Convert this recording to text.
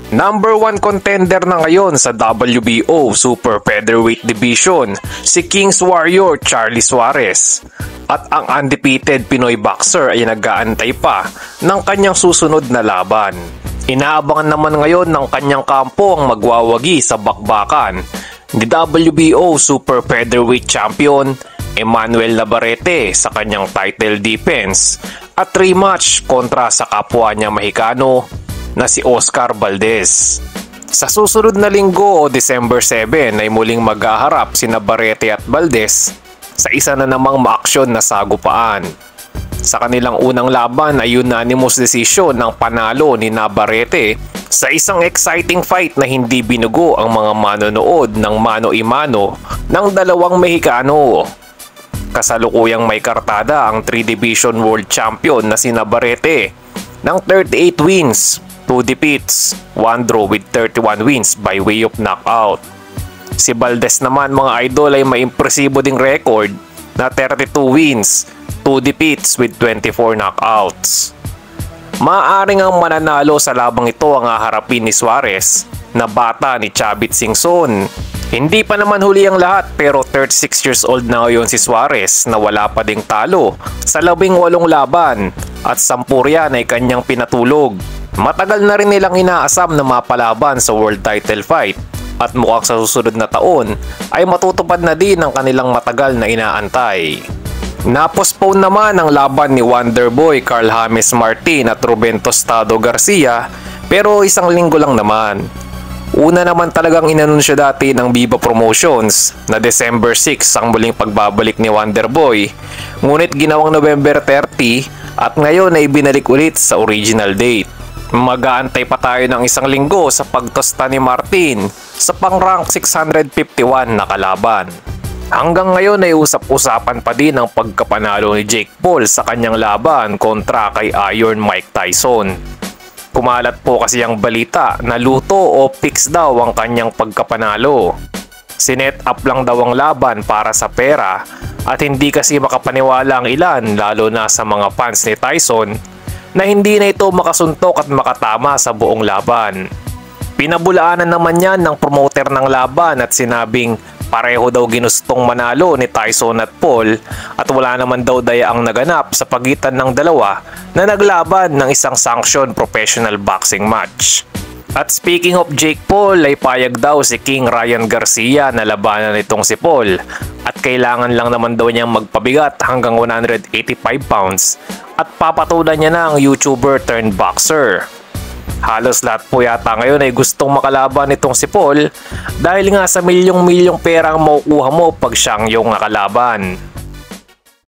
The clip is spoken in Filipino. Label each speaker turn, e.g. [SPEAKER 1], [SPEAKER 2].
[SPEAKER 1] Number 1 contender na ngayon sa WBO Super Featherweight Division, si King's Warrior Charlie Suarez. At ang undefeated Pinoy boxer ay nag-aantay pa ng kanyang susunod na laban. Inaabangan naman ngayon ng kanyang kampo ang magwawagi sa bakbakan ni WBO Super Featherweight Champion Emmanuel Navarrete sa kanyang title defense at rematch kontra sa kapwa niya Mexicano na si Oscar Valdez. Sa susunod na linggo o December 7 ay muling maghaharap si Navarrete at Valdez sa isa na namang maaksyon na sagupaan. Sa kanilang unang laban ay unanimous decision ng panalo ni Navarrete sa isang exciting fight na hindi binugo ang mga manonood ng mano-imano ng dalawang Mexicano. Kasalukuyang may kartada ang 3-division world champion na si Navarrete ng 38 wins, 2 defeats, 1 draw with 31 wins by way of knockout. Si Valdez naman mga idol ay may impresibo ding record na 32 wins, 2 defeats with 24 knockouts. Maaaring ang mananalo sa labang ito ang haharapin ni Suarez na bata ni Chavit Singson. Hindi pa naman huli ang lahat pero 36 years old na ngayon si Suarez na wala pa ding talo sa 18 laban at 10 riyan ay kanyang pinatulog. Matagal na rin nilang inaasam na mapalaban sa world title fight at mukhang sa susunod na taon ay matutupad na din ang kanilang matagal na inaantay. Napospone naman ang laban ni Wonderboy Carl James Martin at Ruben Tostado Garcia pero isang linggo lang naman. Una naman talagang inanunsyo dati ng Viva Promotions na December 6 ang muling pagbabalik ni Wonderboy, ngunit ginawang November 30 at ngayon ay binalik ulit sa original date. Mag-aantay pa tayo ng isang linggo sa pagtosta ni Martin sa pang-rank 651 na kalaban. Hanggang ngayon ay usap-usapan pa din ang pagkapanalo ni Jake Paul sa kanyang laban kontra kay Iron Mike Tyson. Kumalat po kasi ang balita na luto o fix daw ang kanyang pagkapanalo. Sinet up lang daw ang laban para sa pera at hindi kasi makapaniwala ang ilan lalo na sa mga fans ni Tyson na hindi na ito makasuntok at makatama sa buong laban. Pinabulaanan naman yan ng promoter ng laban at sinabing pareho daw ginustong manalo ni Tyson at Paul at wala naman daw daya ang naganap sa pagitan ng dalawa na naglaban ng isang sanctioned professional boxing match. At speaking of Jake Paul ay payag daw si King Ryan Garcia na labanan nitong si Paul at kailangan lang naman daw niyang magpabigat hanggang 185 pounds at papatulan niya na ang YouTuber turned boxer. Halos lahat po yata ngayon ay gustong makalaban nitong si Paul dahil nga sa milyong-milyong pera ang makukuha mo pag siyang yung nakalaban.